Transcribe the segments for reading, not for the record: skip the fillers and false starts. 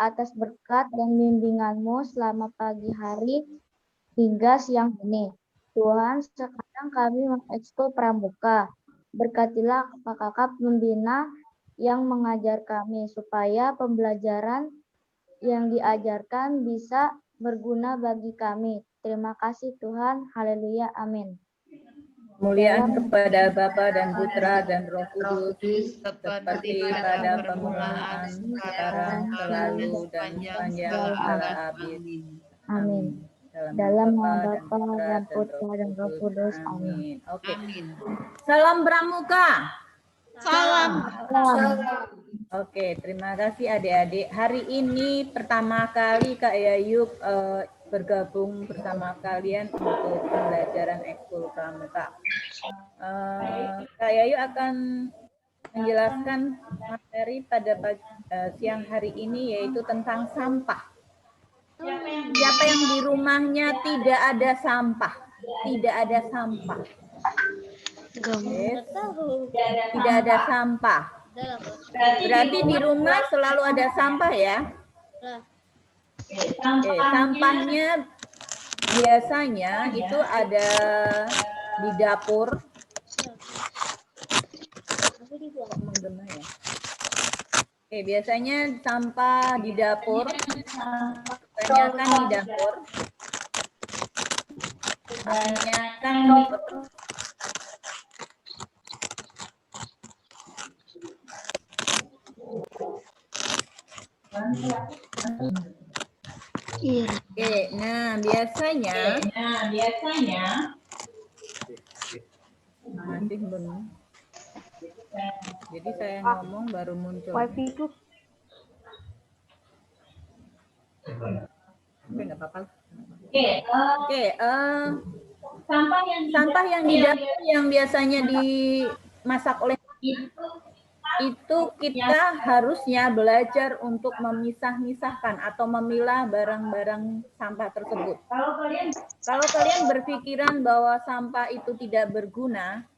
atas berkat dan bimbingan-Mu selama pagi hari hingga siang ini. Tuhan, sekarang kami mengekspor pramuka. Berkatilah kakak pembina yang mengajar kami supaya pembelajaran yang diajarkan bisa berguna bagi kami. Terima kasih Tuhan. Haleluya. Amin. Kemuliaan kepada Bapa dan Putra dan Roh Kudus, seperti pada permulaan, sekarang, selalu, dan sepanjang segala abad. Amin. Dalam Dalam nama nama Bapa dan Putra dan Roh Kudus. Amin. Amin. Oke. Salam Pramuka. Salam. Oke, terima kasih adik-adik. Hari ini pertama kali Kak Yayu bergabung bersama kalian untuk pembelajaran ekskul pramuka. Kak Yayu akan menjelaskan materi pada siang hari ini yaitu tentang sampah. Siapa yang di rumahnya tidak ada sampah? Tidak ada sampah. Yes. Tidak ada sampah. Berarti di rumah selalu ada sampah ya? Oke, sampahnya biasanya itu ada di dapur. Oke, biasanya sampah di dapur. Kebanyakan di dapur. Kebanyakan di Oke, nah biasanya masih belum. Jadi saya ngomong baru muncul. Wifi itu Oke, nggak apa-apa. Oke, sampah yang di dapur yang biasanya dimasak oleh itu kita harusnya belajar untuk memisah-misahkan atau memilah barang-barang sampah tersebut. Kalau kalian berpikiran bahwa sampah itu tidak berguna,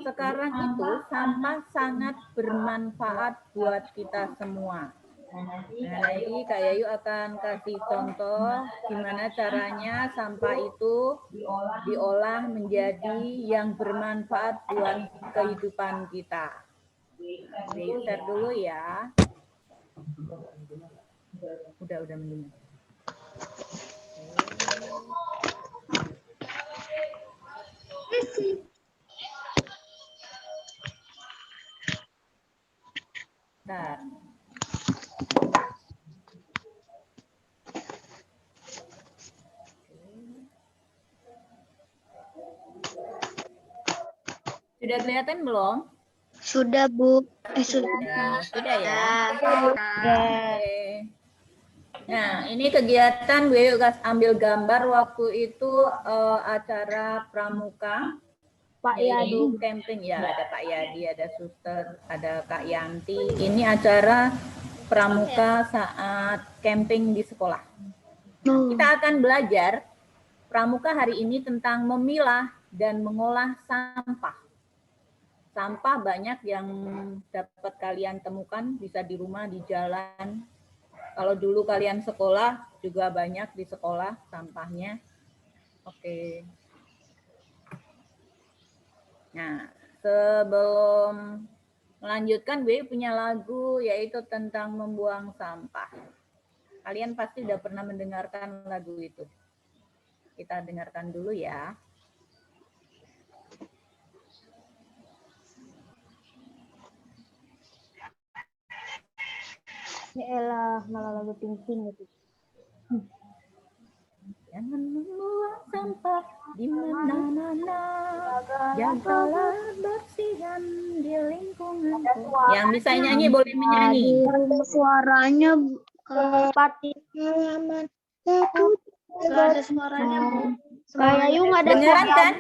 sekarang itu sampah sangat bermanfaat buat kita semua. Nah, nanti Kak Yayu akan kasih contoh gimana caranya sampah itu diolah menjadi yang bermanfaat buat kehidupan kita. Share dulu ya. Udah mendingan. Bentar. Sudah kelihatan belum? Sudah, Bu. Sudah ya. Sudah. Nah, ini kegiatan Bu Yayu ambil gambar waktu itu acara pramuka. Pak Yaitu Yadi. camping ya, ada Pak Yadi, ada Suster, ada Kak Yanti. Ini acara pramuka saat camping di sekolah. Kita akan belajar pramuka hari ini tentang memilah dan mengolah sampah. Sampah banyak yang dapat kalian temukan, bisa di rumah, di jalan. Kalau dulu kalian sekolah, juga banyak di sekolah sampahnya. Oke. Nah, sebelum melanjutkan, gue punya lagu yaitu tentang membuang sampah. Kalian pasti udah pernah mendengarkan lagu itu. Kita dengarkan dulu ya. Yaelah, malah lagu ting-ting gitu. Jangan membuang sampah di mana-mana. Jagalah bersihan di lingkungan. Yang bisa nyanyi boleh menyanyi. Suaranya Pati. halaman satu. Gak ada suaranya, Bu. Kak Yayu nggak ada Beneran kan?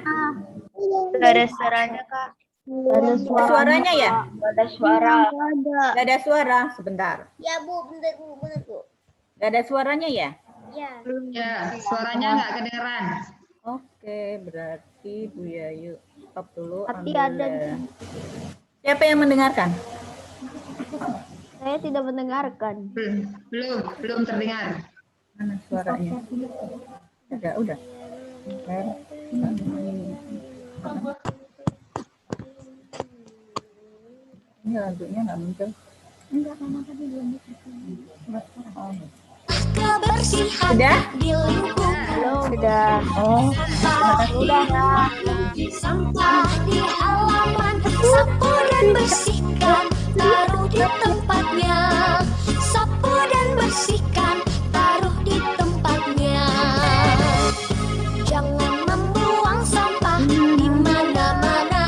Gak ada suaranya, Kak. Nggak ada Suaranya ya? Nggak ada suara. Gak ada suara, sebentar. Ya, Bu. Bener, Bu. Gak ada suaranya ya? Ya. Ya, suaranya nggak kedengeran. Oke, berarti Bu Yayu stop dulu. Pati ambil ada. Siapa yang mendengarkan? Saya tidak mendengarkan. Belum terdengar. Mana suaranya? Udah. Ini lagunya nggak muncul. Enggak, karena tadi belum Kebersihan Udah? di lingkungan. Sudah. Oh, Sampah di halaman, sapu dan bersihkan, taruh di tempatnya. Sapu dan bersihkan, taruh di tempatnya. Jangan membuang sampah di mana-mana.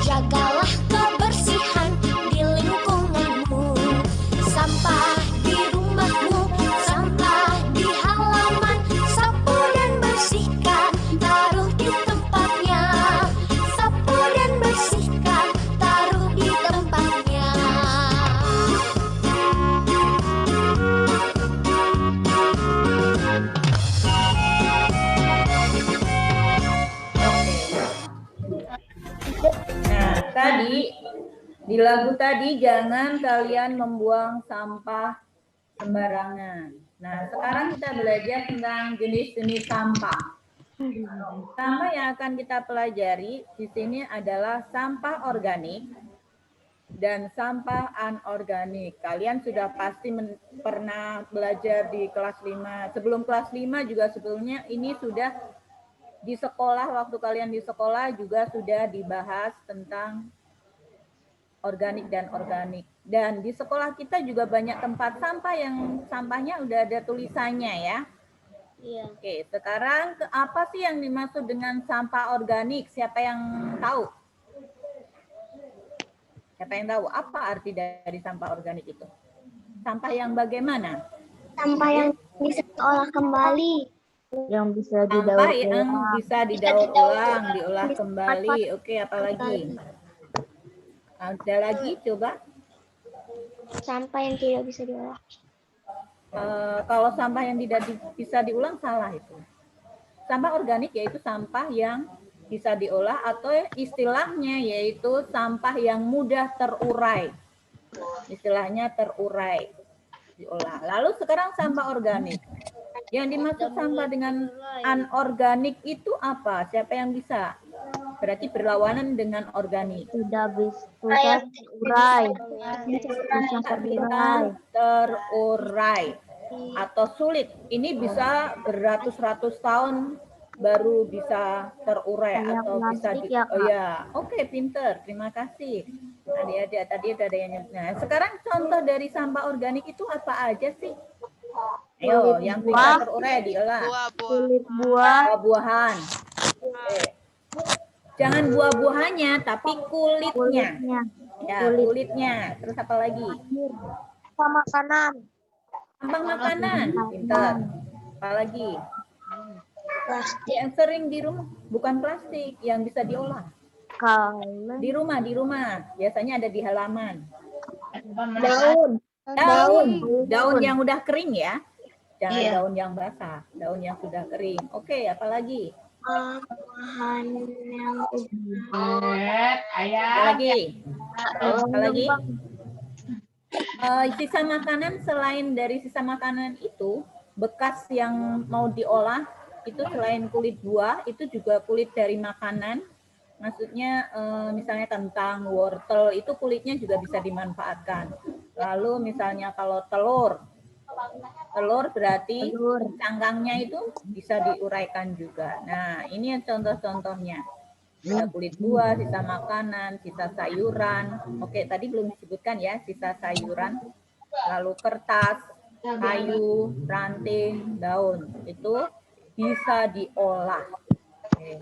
Jagalah kebersihan di lingkunganmu. Sampah di rumahmu, sampah di halaman, sapu dan bersihkan, taruh di tempatnya. Sapu dan bersihkan, taruh di tempatnya. nah tadi di lagu tadi jangan kalian membuang sampah sembarangan. Nah, sekarang kita belajar tentang jenis-jenis sampah. Sampah yang akan kita pelajari di sini adalah sampah organik dan sampah anorganik. Kalian sudah pasti pernah belajar di kelas 5. Sebelum kelas 5 juga sebelumnya ini sudah di sekolah, waktu kalian di sekolah juga sudah dibahas tentang organik dan organik. Dan di sekolah kita juga banyak tempat sampah yang sampahnya udah ada tulisannya ya. Iya. Oke, sekarang apa sih yang dimaksud dengan sampah organik? Siapa yang tahu? Siapa yang tahu apa arti dari sampah organik itu? Sampah yang bagaimana? Sampah yang bisa diolah kembali. Yang bisa Sampah didaur yang ulang. bisa didaur ulang, diolah kembali. Oke, apa lagi? Ada lagi coba? Sampah yang tidak bisa diolah. Kalau sampah yang tidak bisa diulang salah itu. Sampah organik yaitu sampah yang bisa diolah atau istilahnya yaitu sampah yang mudah terurai. Istilahnya terurai, diolah. Lalu sekarang sampah organik. Yang dimaksud sampah dengan anorganik itu apa? Siapa yang bisa? Berarti berlawanan dengan organik. Tidak bisa terurai. Bisa terurai. Terurai atau sulit. Ini bisa beratus-ratus tahun baru bisa terurai Kayak atau bisa plastik ya, Kak? oh ya, oke, pinter, terima kasih. Adik-adik tadi ada yang nah, sekarang contoh dari sampah organik itu apa aja sih? Ayo, yang bisa terurai diolah. Kulit buah. Buah-buahan. Oke. Jangan buah-buahannya, tapi kulitnya. Ya, kulitnya. Terus apa lagi? Makanan. Sampah makanan. Pinter. Apa lagi? Plastik. Yang sering di rumah, bukan plastik, yang bisa diolah. Kalau Di rumah. Biasanya ada di halaman. daun. Daun yang udah kering ya. Jangan Iya. daun yang basah, daun yang sudah kering. Oke, apa lagi? Bahan yang Apa lagi? Apa lagi? Sisa makanan, selain dari sisa makanan itu, bekas yang mau diolah, itu selain kulit buah, itu juga kulit dari makanan. Maksudnya misalnya kentang, wortel, itu kulitnya juga bisa dimanfaatkan. Lalu misalnya kalau telur berarti cangkangnya itu bisa diuraikan juga. Nah, ini yang contoh-contohnya. Ada kulit buah, sisa makanan, sisa sayuran. Oke, tadi belum disebutkan ya, sisa sayuran. Lalu kertas, kayu, ranting, daun. Itu bisa diolah. Oke.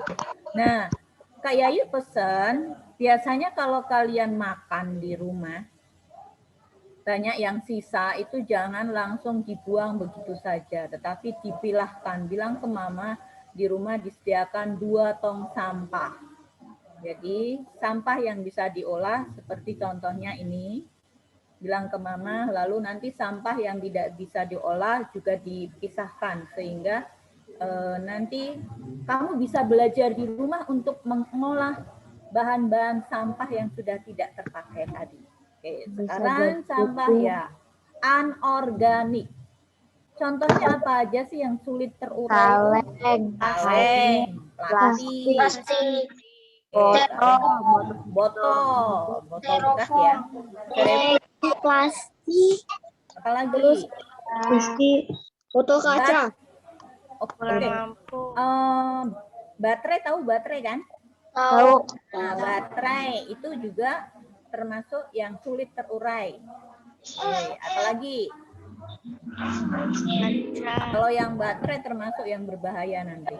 Nah, Kak Yayu pesan, biasanya kalau kalian makan di rumah, banyak yang sisa itu jangan langsung dibuang begitu saja, tetapi dipilahkan. Bilang ke mama, di rumah disediakan 2 tong sampah. Jadi sampah yang bisa diolah seperti contohnya ini, bilang ke mama, lalu nanti sampah yang tidak bisa diolah juga dipisahkan sehingga nanti kamu bisa belajar di rumah untuk mengolah bahan-bahan sampah yang sudah tidak terpakai tadi. Oke, Bisa sekarang jadi sampah pupuk. ya. Anorganik. Contohnya apa aja sih yang sulit terurai? Kaleng, Kaleng, plastik, Plastik. botol bekas ya. Plastik. Apalagi? Plastik. Botol kaca. Oke. Baterai, tahu baterai kan? Tahu. Nah, baterai itu juga termasuk yang sulit terurai. Apalagi? Kalau yang baterai termasuk yang berbahaya nanti.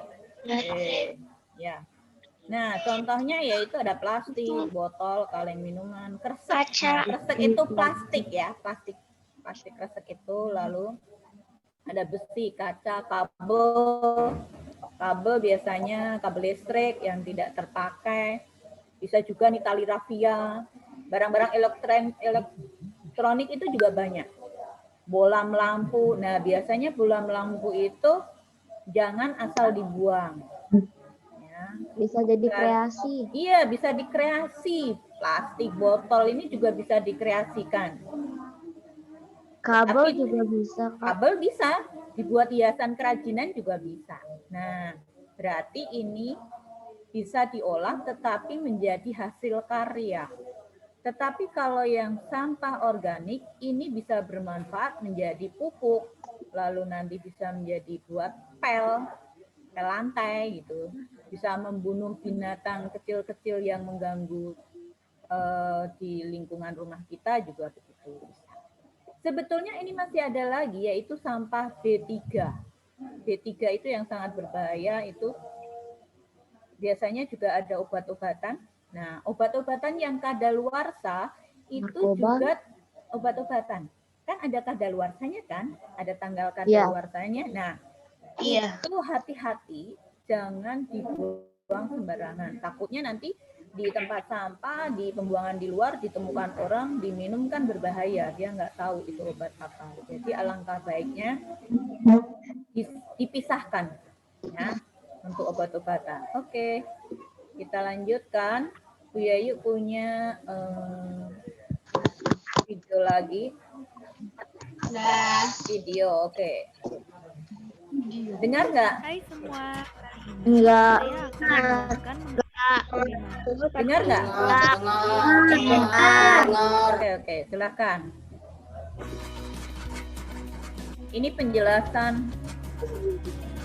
Ya. Nah, contohnya yaitu ada plastik, botol, kaleng minuman, kresek. Nah, kresek itu plastik ya, plastik kresek itu. Lalu ada besi, kaca, kabel biasanya kabel listrik yang tidak terpakai. Bisa juga nih tali rafia, barang-barang elektronik itu juga banyak. Bolam lampu. Nah, biasanya bolam lampu itu jangan asal dibuang. Ya. Bisa jadi kreasi. Iya, bisa dikreasi. Plastik, botol ini juga bisa dikreasikan. Kabel juga bisa, Kak. Kabel bisa, dibuat hiasan kerajinan juga bisa. Nah, berarti ini bisa diolah tetapi menjadi hasil karya. Tetapi kalau yang sampah organik ini bisa bermanfaat menjadi pupuk, lalu nanti bisa menjadi buat pel lantai gitu, bisa membunuh binatang kecil-kecil yang mengganggu di lingkungan rumah kita juga begitu. Sebetulnya ini masih ada lagi yaitu sampah B3. B3 itu yang sangat berbahaya, itu biasanya juga ada obat-obatan. Nah, obat-obatan yang kadaluarsa itu juga obat-obatan. Kan ada kadaluarsanya kan? Ada tanggal kadaluarsanya. Nah, itu hati-hati jangan dibuang sembarangan. Takutnya nanti di tempat sampah, di pembuangan di luar ditemukan orang, diminum kan berbahaya. Dia nggak tahu itu obat apa. Jadi alangkah baiknya dipisahkan ya untuk obat-obatan. Oke, kita lanjutkan. Bu Yayu punya video lagi. Video, oke. Dengar nggak? Hai semua. Enggak. Saya akan menjelaskan Dengar nggak? Oke, silakan. Ini penjelasan.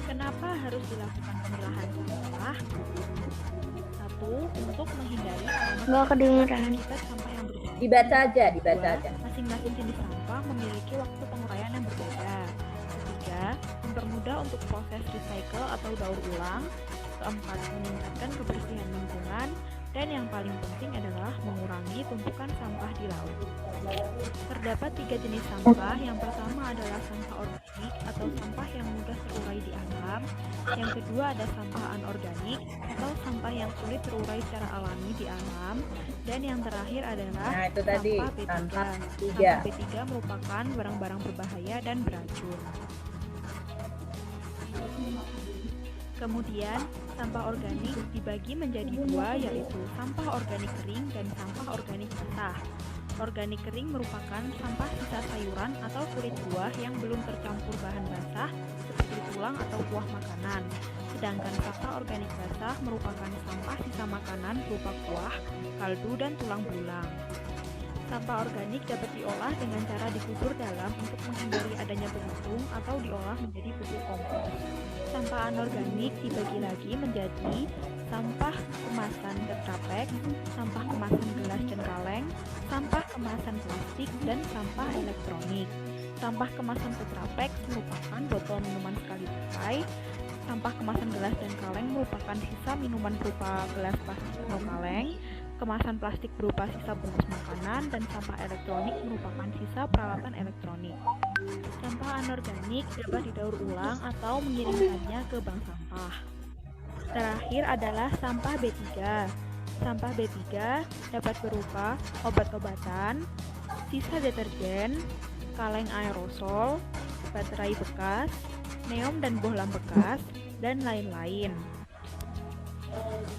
kenapa harus dilakukan pemilahan sampah. Satu, untuk menghindari Nggak kedengeran. akibat sampah yang berbeda. Dibaca aja. Dua, masing-masing jenis sampah memiliki waktu penguraian yang berbeda. Ketiga, mempermudah untuk proses recycle atau daur ulang. Keempat, meningkatkan kebersihan lingkungan. Dan yang paling penting adalah mengurangi tumpukan sampah di laut. Terdapat 3 jenis sampah. Yang pertama adalah sampah organik atau sampah yang mudah terurai di alam. Yang kedua ada sampah anorganik atau sampah yang sulit terurai secara alami di alam. Dan yang terakhir adalah Nah, itu tadi, sampah B3. sampah Sampah B3 merupakan barang-barang berbahaya dan beracun. Kemudian, sampah organik dibagi menjadi dua, yaitu sampah organik kering dan sampah organik basah. Organik kering merupakan sampah sisa sayuran atau kulit buah yang belum tercampur bahan basah seperti tulang atau buah makanan. Sedangkan sampah organik basah merupakan sampah sisa makanan berupa kuah, kaldu, dan tulang belulang. Sampah organik dapat diolah dengan cara dikubur dalam untuk menghindari adanya pengusung atau diolah menjadi pupuk kompos. Sampah anorganik dibagi lagi menjadi sampah kemasan Tetra Pak, sampah kemasan gelas dan kaleng, sampah kemasan plastik, dan sampah elektronik. Sampah kemasan Tetra Pak merupakan botol minuman sekali pakai. Sampah kemasan gelas dan kaleng merupakan sisa minuman berupa gelas plastik atau kaleng. Kemasan plastik berupa sisa bungkus makanan, dan sampah elektronik merupakan sisa peralatan elektronik. Sampah anorganik dapat didaur ulang atau mengirimkannya ke bank sampah. Terakhir adalah sampah B3. Sampah B3 dapat berupa obat-obatan, sisa deterjen, kaleng aerosol, baterai bekas, neon dan bohlam bekas, dan lain-lain.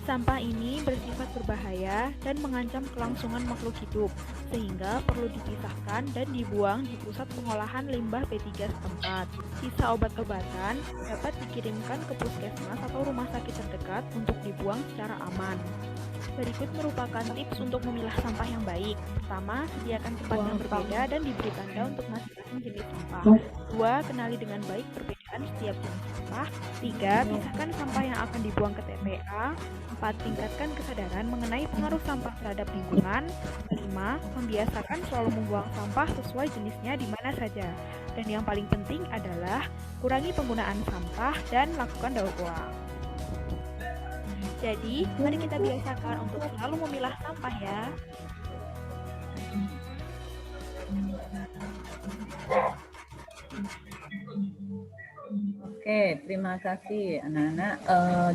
Sampah ini bersifat berbahaya dan mengancam kelangsungan makhluk hidup, sehingga perlu dipisahkan dan dibuang di pusat pengolahan limbah B3 setempat. Sisa obat-obatan dapat dikirimkan ke puskesmas atau rumah sakit terdekat untuk dibuang secara aman. Berikut merupakan tips untuk memilah sampah yang baik. Pertama, sediakan tempat yang berbeda dan diberi tanda untuk masing-masing jenis sampah. 2. Kenali dengan baik perbedaan setiap jenis sampah. 3. Pisahkan sampah yang akan dibuang ke TPA. 4. Tingkatkan kesadaran mengenai pengaruh sampah terhadap lingkungan. 5. Membiasakan selalu membuang sampah sesuai jenisnya di mana saja. Dan yang paling penting adalah kurangi penggunaan sampah dan lakukan daur ulang. Jadi, mari kita biasakan untuk selalu memilah sampah ya. Oke, terima kasih anak-anak.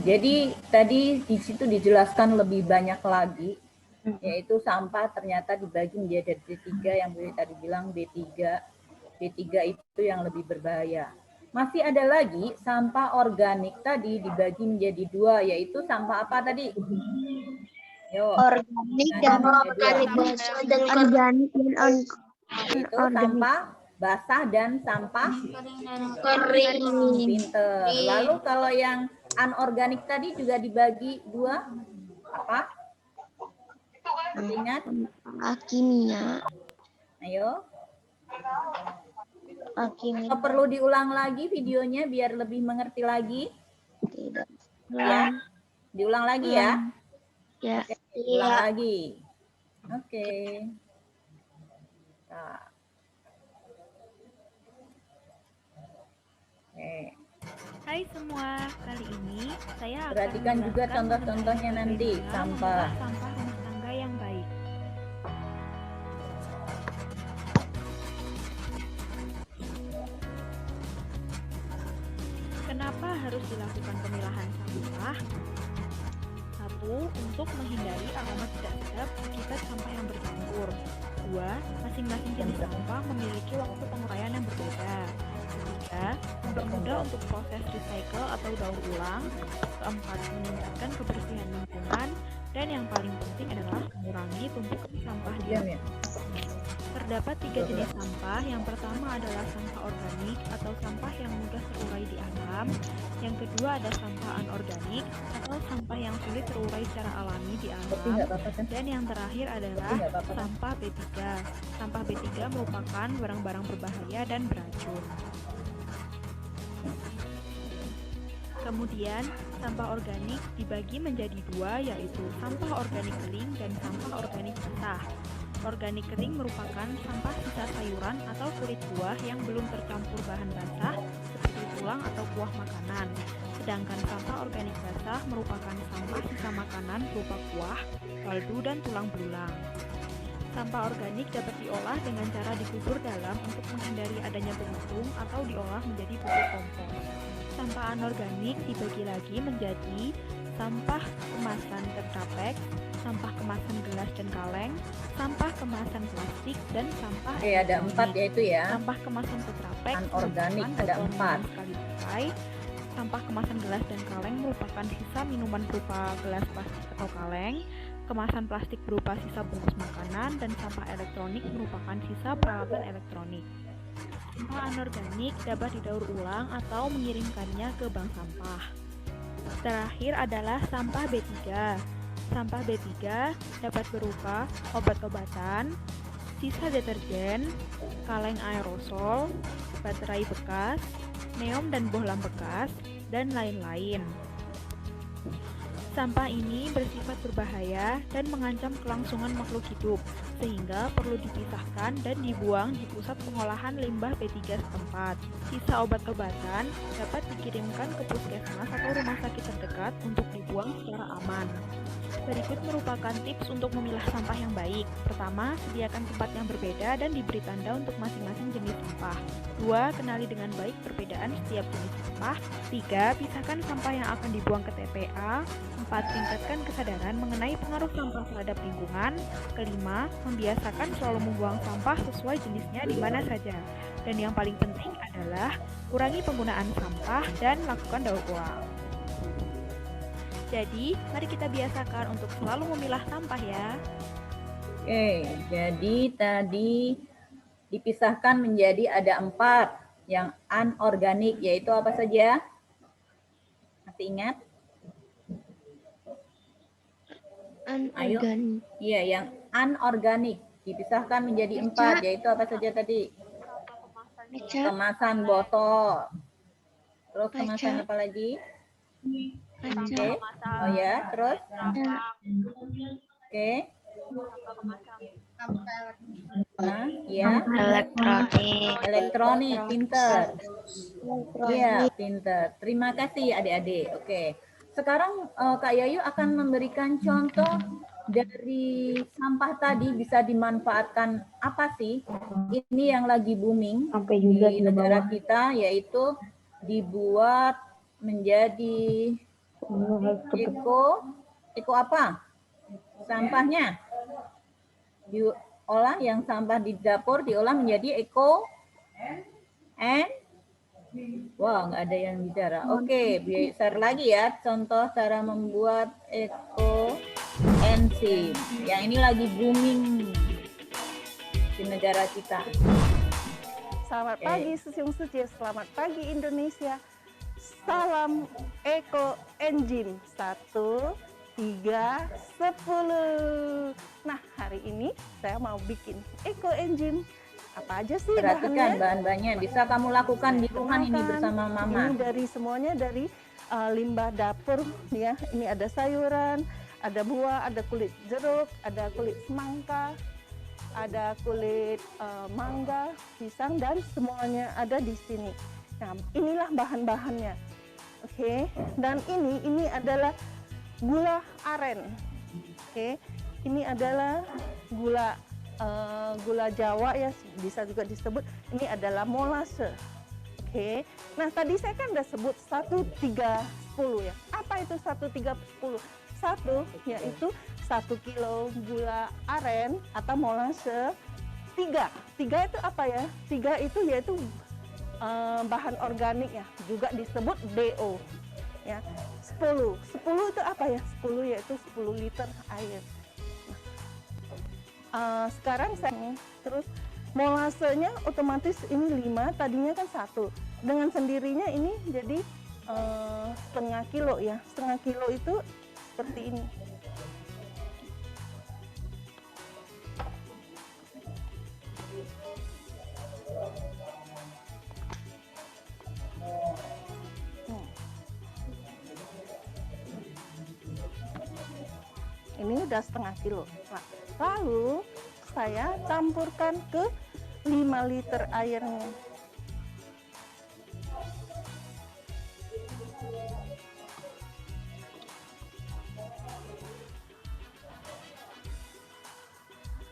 Jadi tadi di situ dijelaskan lebih banyak lagi, yaitu sampah ternyata dibagi menjadi D3 yang tadi bilang B3. B3 itu yang lebih berbahaya. Masih ada lagi sampah organik tadi dibagi menjadi 2, yaitu sampah apa tadi? Yo, Organik dan organik dan itu sampah basah dan sampah kering. pinter. Lalu kalau yang anorganik tadi juga dibagi 2, apa? Ingat? Kimia. Ayo. Kimia. Oh, perlu diulang lagi videonya biar lebih mengerti lagi. Tidak. Ya, diulang lagi ya. Ya. Ulang lagi. Oke. Nah. Oke. Hai semua, kali ini saya akan Perhatikan juga menjelaskan contoh-contohnya mengenai nanti, bagaimana sampah. memilah sampah rumah tangga yang baik. Kenapa harus dilakukan pemilahan sampah? 1. Untuk menghindari aroma tidak sedap akibat sampah yang bercampur. 2. Masing-masing jenis sampah memiliki waktu penguraian yang berbeda. 3. Mempermudah untuk proses recycle atau daur ulang. 4. Meningkatkan kebersihan lingkungan. Dan yang paling penting adalah mengurangi tumpukan sampah di Diam ya. Terdapat 3 jenis sampah. Yang pertama adalah sampah organik atau sampah yang mudah terurai di alam. Yang kedua ada sampah anorganik atau sampah yang sulit terurai secara alami di Tapi alam. nggak apa-apa kan? Dan yang terakhir adalah Nggak apa-apa kan? sampah B3. Sampah B3 merupakan barang-barang berbahaya dan beracun. Kemudian, sampah organik dibagi menjadi 2, yaitu sampah organik kering dan sampah organik basah. Organik kering merupakan sampah sisa sayuran atau kulit buah yang belum tercampur bahan basah seperti tulang atau kuah makanan. Sedangkan sampah organik basah merupakan sampah sisa makanan berupa kuah, kaldu, dan tulang belulang. Sampah organik dapat diolah dengan cara dikubur dalam untuk menghindari adanya pengusung atau diolah menjadi pupuk kompos. Sampah anorganik dibagi lagi menjadi sampah kemasan Tetra Pak, sampah kemasan gelas dan kaleng, sampah kemasan plastik, dan sampah Oke, ada 4 yaitu ya. Sampah kemasan Tetra Pak Anorganik merupakan ada botol 4. minum sekali pakai. Sampah kemasan gelas dan kaleng merupakan sisa minuman berupa gelas plastik atau kaleng. Kemasan plastik berupa sisa bungkus makanan, dan sampah elektronik merupakan sisa peralatan elektronik. Sampah anorganik dapat didaur ulang atau mengirimkannya ke bank sampah. Terakhir adalah sampah B3. Sampah B3 dapat berupa obat-obatan, sisa deterjen, kaleng aerosol, baterai bekas, neon dan bohlam bekas, dan lain-lain. Sampah ini bersifat berbahaya dan mengancam kelangsungan makhluk hidup, sehingga perlu dipisahkan dan dibuang di pusat pengolahan limbah B3 setempat. Sisa obat-obatan dapat dikirimkan ke puskesmas atau rumah sakit terdekat untuk dibuang secara aman. Berikut merupakan tips untuk memilah sampah yang baik. Pertama, sediakan tempat yang berbeda dan diberi tanda untuk masing-masing jenis sampah. 2. Kenali dengan baik perbedaan setiap jenis sampah. 3. Pisahkan sampah yang akan dibuang ke TPA. 4. Tingkatkan kesadaran mengenai pengaruh sampah terhadap lingkungan. Kelima, membiasakan selalu membuang sampah sesuai jenisnya di mana saja. Dan yang paling penting adalah kurangi penggunaan sampah dan lakukan daur ulang. Jadi, mari kita biasakan untuk selalu memilah sampah ya. Oke, jadi tadi dipisahkan menjadi ada 4 yang anorganik, yaitu apa saja? Masih ingat? Ayo. Anorganik. Iya, yang anorganik dipisahkan menjadi 4, yaitu apa saja tadi? Kaca, Kemasan botol. Terus Kaca. kemasan apa lagi? kaca, Oke. Oh ya, terus? kaca, Oke. Nah, ya. elektronik, Elektronik, pinter. Iya, pinter. Terima kasih adik-adik. Oke. Sekarang Kak Yayu akan memberikan contoh dari sampah tadi bisa dimanfaatkan apa sih? Ini yang lagi booming Sampai juga di di negara bawah. kita, yaitu dibuat menjadi eko apa? Sampahnya diolah, yang sampah di dapur diolah menjadi wah, nggak ada yang bicara. Oke, share lagi ya contoh cara membuat enzim. Yang ini lagi booming di negara kita. Selamat pagi Susiung Suci, selamat pagi Indonesia. Salam Eko Enzim 1, 3, 10. Nah, hari ini saya mau bikin Eko Enzim. Apa aja sih Perhatikan bahan-bahannya, bisa kamu lakukan di rumah ini bersama mama. Ini dari semuanya dari limbah dapur ya. Ini ada sayuran, ada buah, ada kulit jeruk, ada kulit semangka, ada kulit mangga, pisang, dan semuanya ada di sini. Nah, inilah bahan-bahannya. Oke, dan ini adalah gula aren. Oke, ini adalah gula Jawa ya, bisa juga disebut. Ini adalah molase. Oke, nah tadi saya kan udah sebut 1, 3, 10 ya. Apa itu 1, 3, 10? 1 yaitu 1 kilo gula aren atau molase. 3 itu apa ya? 3 itu yaitu bahan organik ya, juga disebut DO ya. 10 itu apa ya? 10 yaitu 10 liter air. Sekarang saya terus molasenya otomatis ini 5, tadinya kan 1. Dengan sendirinya ini jadi setengah kilo ya. Setengah kilo itu seperti ini. Ini udah setengah kilo. Nah, lalu saya campurkan ke 5 liter airnya.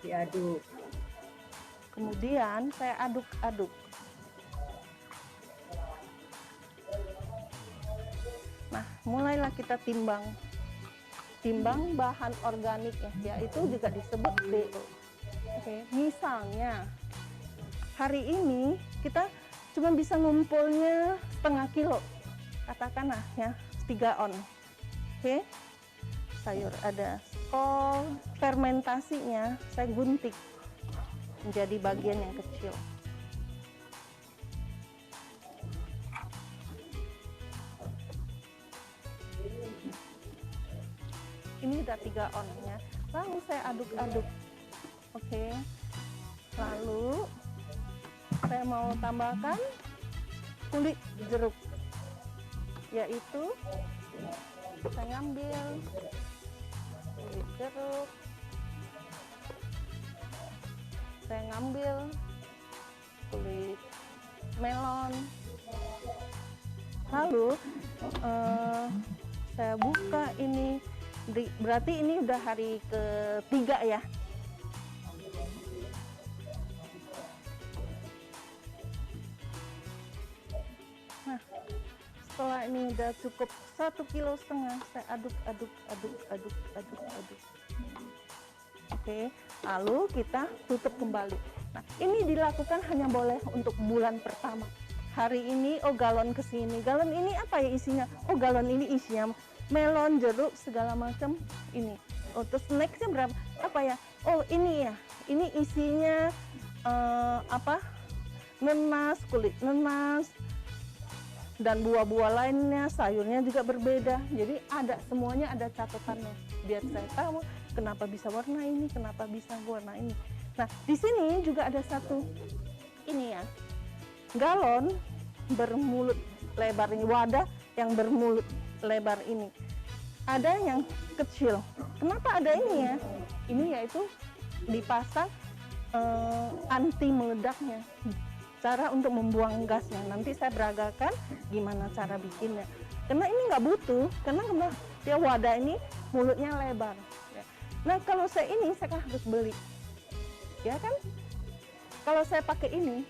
Diaduk. Kemudian saya aduk-aduk. Nah, mulailah kita timbang bahan organik ya, yaitu juga disebut DO. Oke, misalnya hari ini kita cuma bisa ngumpulnya setengah kilo, katakanlah ya 3 on. Oke, sayur ada kol, fermentasinya saya gunting menjadi bagian yang kecil. Ini udah 3 on ya. Lalu saya aduk-aduk. Oke. Lalu saya mau tambahkan kulit jeruk. Yaitu saya ngambil kulit jeruk. Saya ngambil kulit melon. Lalu saya buka ini. Berarti ini udah hari ketiga ya. Nah, setelah ini udah cukup 1,5 kilo, saya aduk. Oke, lalu kita tutup kembali. Nah, ini dilakukan hanya boleh untuk bulan pertama. Hari ini, galon kesini. Galon ini apa ya isinya? Galon ini isinya melon, jeruk, segala macam ini. Terus nextnya berapa? Apa ya? oh ini ya, ini isinya nenas, kulit nenas, dan buah-buah lainnya, sayurnya juga berbeda. Jadi semuanya ada catatannya, biar saya tahu kenapa bisa warna ini, kenapa bisa warna ini. Nah, di sini juga ada satu ini ya, galon bermulut lebar ini, wadah yang bermulut lebar ini. Ada yang kecil. Kenapa ada ini ya? Ini yaitu dipasang anti meledaknya. Cara untuk membuang gasnya. Nanti saya beragakan gimana cara bikinnya. Karena ini nggak butuh, karena dia wadah ini mulutnya lebar. Nah, kalau saya kan harus beli. Ya kan? Kalau saya pakai ini,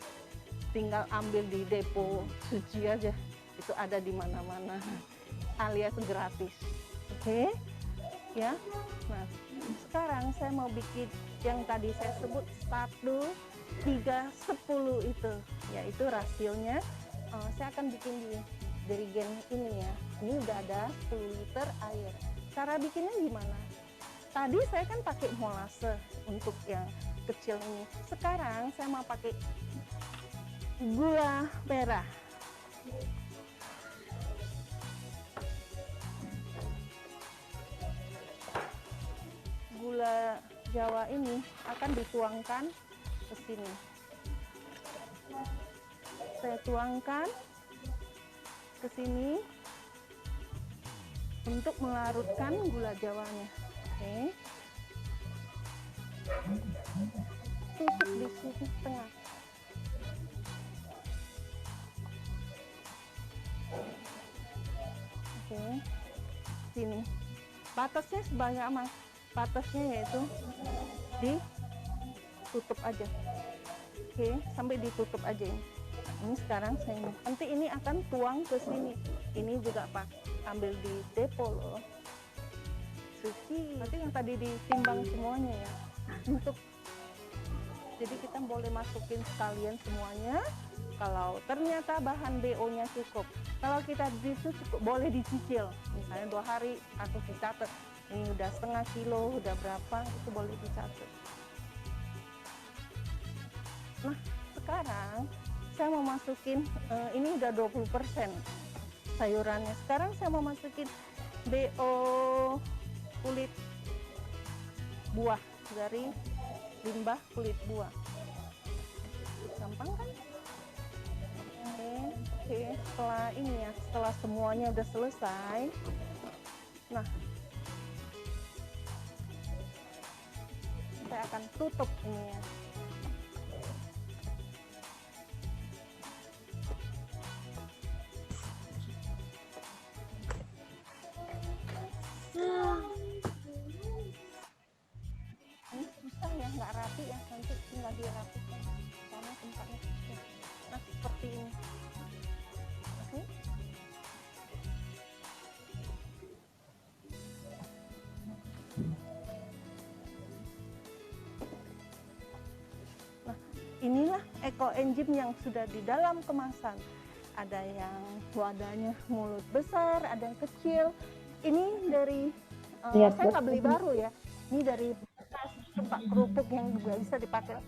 tinggal ambil di depo suci aja. Itu ada di mana-mana. Alias gratis. Oke? Ya. Nah, sekarang saya mau bikin yang tadi saya sebut 1, 3, 10 itu, yaitu rasionya. Saya akan bikin di jerigen ini ya. Ini udah ada 10 liter air. Cara bikinnya gimana? Tadi saya kan pakai molase untuk yang kecil ini. Sekarang saya mau pakai gula merah. Gula Jawa ini akan dituangkan ke sini. Saya tuangkan ke sini untuk melarutkan gula Jawanya. Oke. Tutup di sini tengah. Oke. Sini. Batasnya sebanyak apa? Batasnya yaitu ditutup aja. Oke, sampai ditutup aja ini. Ini sekarang saya nanti ini akan tuang ke sini. Ini juga Pak, ambil di depo loh. Suci. Nanti yang tadi ditimbang semuanya ya. Jadi kita boleh masukin sekalian semuanya. Kalau ternyata bahan BO-nya cukup. Kalau kita itu cukup, boleh dicicil. Misalnya 2 hari atau dicatat. Ini udah setengah kilo, udah berapa, itu boleh dicatat. Nah, sekarang saya mau masukin, ini udah 20% sayurannya. Sekarang saya mau masukin BO kulit buah, dari limbah kulit buah. Gampang kan? Oke, setelah ini ya, setelah semuanya udah selesai, nah, saya akan tutup ini ya. Ini susah ya, nggak rapi ya, nanti tinggal dirapikan karena tempatnya kecil. Nah, seperti ini. Oke. Nah, inilah ekoenzim yang sudah di dalam kemasan. Ada yang wadahnya mulut besar, ada yang kecil. Ini dari saya nggak beli baru ya. Ini dari bekas tempat kerupuk yang juga bisa dipakai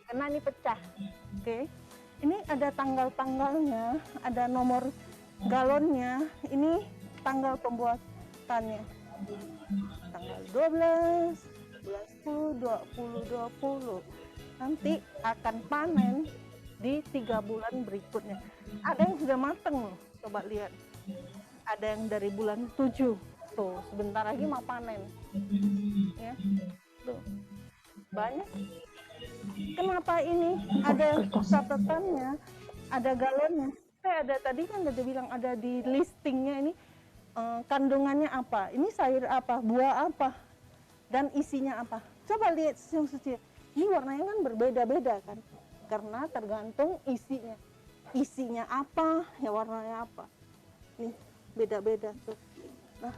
karena ini pecah. Oke. Ini ada tanggal-tanggalnya, ada nomor galonnya. Ini tanggal pembuatannya. Tanggal 12, 10, 20. Nanti akan panen di 3 bulan berikutnya. Ada yang sudah mateng loh, coba lihat. Ada yang dari bulan 7. Tuh, sebentar lagi mau panen. Ya. Tuh. Banyak. Kenapa ini ada catatannya, ada galonnya? Ada tadi kan udah bilang ada di listingnya ini kandungannya apa? Ini sayur apa? Buah apa? Dan isinya apa? Coba lihat yang suci. Ini warnanya kan berbeda-beda kan? Karena tergantung isinya. Isinya apa, ya warnanya apa. Nih, beda-beda tuh. Nah,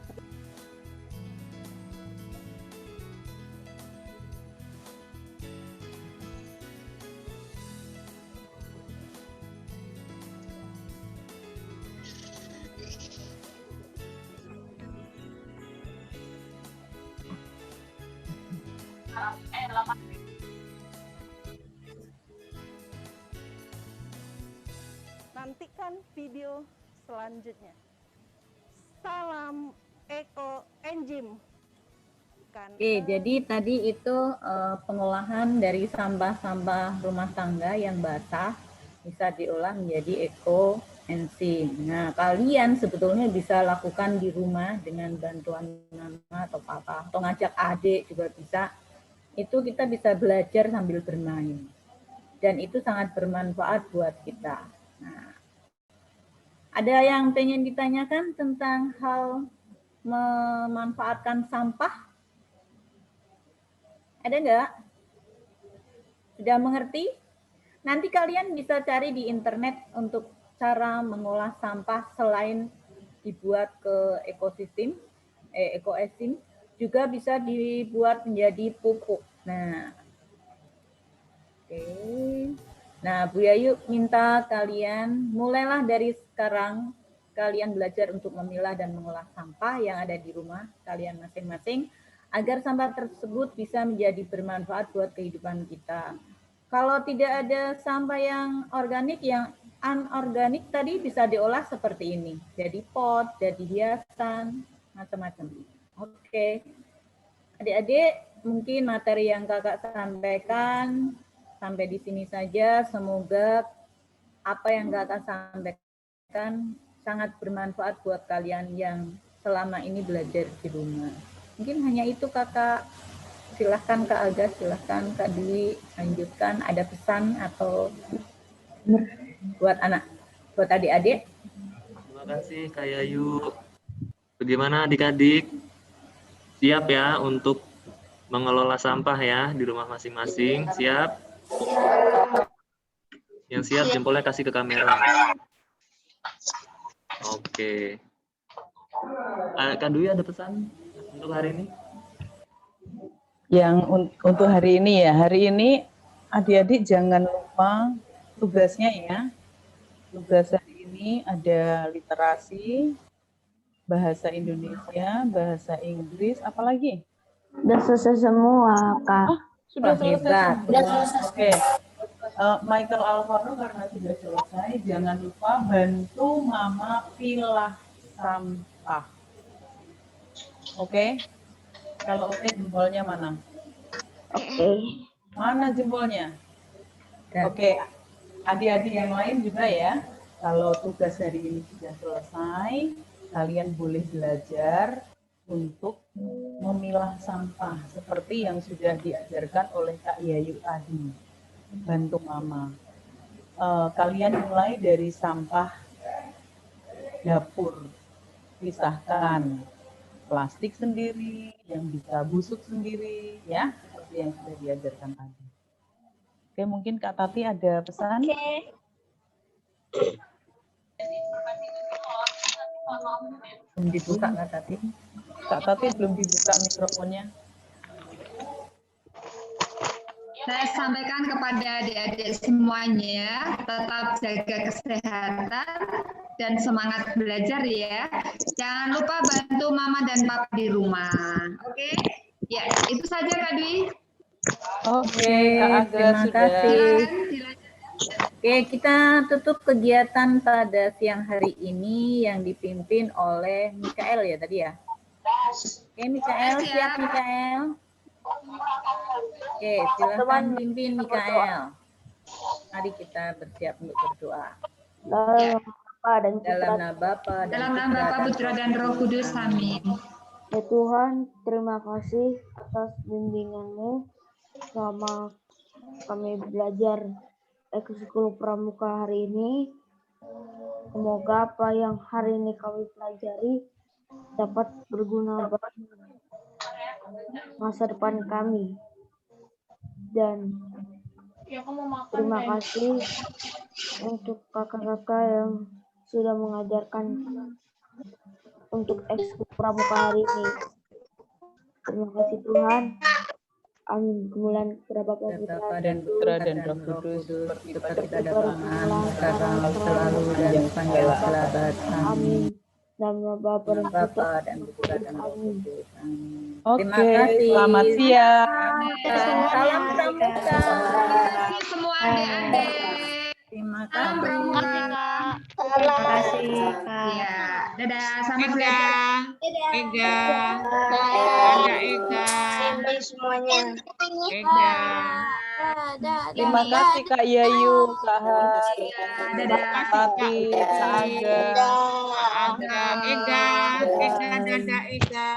Nantikan video selanjutnya. Salam Eko Enjim. Oke, jadi tadi itu pengolahan dari sampah-sampah rumah tangga yang basah bisa diolah menjadi eko enzim. Nah, kalian sebetulnya bisa lakukan di rumah dengan bantuan mama atau papa, atau ngajak adik juga bisa. Itu kita bisa belajar sambil bermain. Dan itu sangat bermanfaat buat kita. Nah, ada yang pengen ditanyakan tentang hal memanfaatkan sampah? Ada nggak? Sudah mengerti? Nanti kalian bisa cari di internet untuk cara mengolah sampah selain dibuat ke ekosistem, ekoenzim, juga bisa dibuat menjadi pupuk. Nah, oke. Nah, Bu Yayu minta kalian mulailah dari sekarang kalian belajar untuk memilah dan mengolah sampah yang ada di rumah kalian masing-masing, agar sampah tersebut bisa menjadi bermanfaat buat kehidupan kita. Kalau tidak ada sampah yang organik, yang anorganik tadi bisa diolah seperti ini. Jadi pot, jadi hiasan, macam-macam. Oke. Adik-adik, mungkin materi yang kakak sampaikan sampai di sini saja. Semoga apa yang kakak sampaikan sangat bermanfaat buat kalian yang selama ini belajar di rumah. Mungkin hanya itu kakak. Silahkan Kak Aga, silahkan Kak Dwi, lanjutkan. Ada pesan atau buat adik-adik? Terima kasih Kak Yayu. Bagaimana adik-adik? Siap ya untuk mengelola sampah ya di rumah masing-masing? Siap? Yang siap jempolnya kasih ke kamera. Oke. Kak Dwi ada pesan untuk hari ini? Yang untuk hari ini ya, hari ini adik-adik jangan lupa tugasnya ya. Tugas hari ini ada literasi, bahasa Indonesia, bahasa Inggris, apalagi? Udah selesai semua, Kak. Sudah selesai. Sudah selesai. Oke. Michael Alvaro karena sudah selesai, jangan lupa bantu Mama pilah sampah. Oke? Kalau oke, jempolnya mana? Oke. Mana jempolnya? Oke, adik-adik yang lain juga ya. Kalau tugas hari ini sudah selesai, kalian boleh belajar untuk memilah sampah seperti yang sudah diajarkan oleh Kak Yayu tadi. Bantu Mama. Kalian mulai dari sampah dapur. Pisahkan plastik sendiri, yang bisa busuk sendiri, ya, seperti yang sudah diajarkan tadi. Oke, mungkin Kak Tati ada pesan? Oke. Belum dibuka Kak Tati. Kak Tati belum dibuka mikrofonnya. Saya sampaikan kepada adik-adik semuanya, tetap jaga kesehatan dan semangat belajar ya. Jangan lupa bantu Mama dan Papa di rumah. Oke? Ya, itu saja Kak Dwi. Oke, Kak Aga Terima sudah. kasih. Silakan. Oke, kita tutup kegiatan pada siang hari ini yang dipimpin oleh Mikael ya tadi ya. Oke, Mikael, siap Mikael? Oke, silakan pimpin Mikael. Mari kita bersiap untuk berdoa. Dalam Bapa dan Dalam Putra. nama Bapa dan Dalam nama Bapa, Putra, dan Roh Kudus. Amin. Ya Tuhan, terima kasih atas bimbingan-Mu selama kami belajar ekskul pramuka hari ini. Semoga apa yang hari ini kami pelajari dapat berguna bagi masa depan kami. Dan terima kasih untuk kakak-kakak yang sudah mengajarkan untuk ekskul pramuka hari ini. Terima kasih Tuhan. Amin. Kemuliaan kepada Bapa, Bapa Putra, dan Putra dan Roh Roh Kudus, seperti seperti pada permulaan, sekarang, selalu, dan sampai abad. Amin. Amin. Nama Bapa dan Putra Bapa dan Putra dan Roh Kudus. Amin. Terima Oke, kasih. selamat siang. Salam pramuka. Terima kasih semua adik-adik. Terima Salam kasih. pramuka. Terima kasih, Kak. Ya, dadah, selamat belajar. Ega, Dadah. Ega, Sampai semuanya. Ega. Terima kasih Kak Yayu, Kak Has, Dadah. Kak Tati, Kak Aga. Aga, Ega, dadah Ega.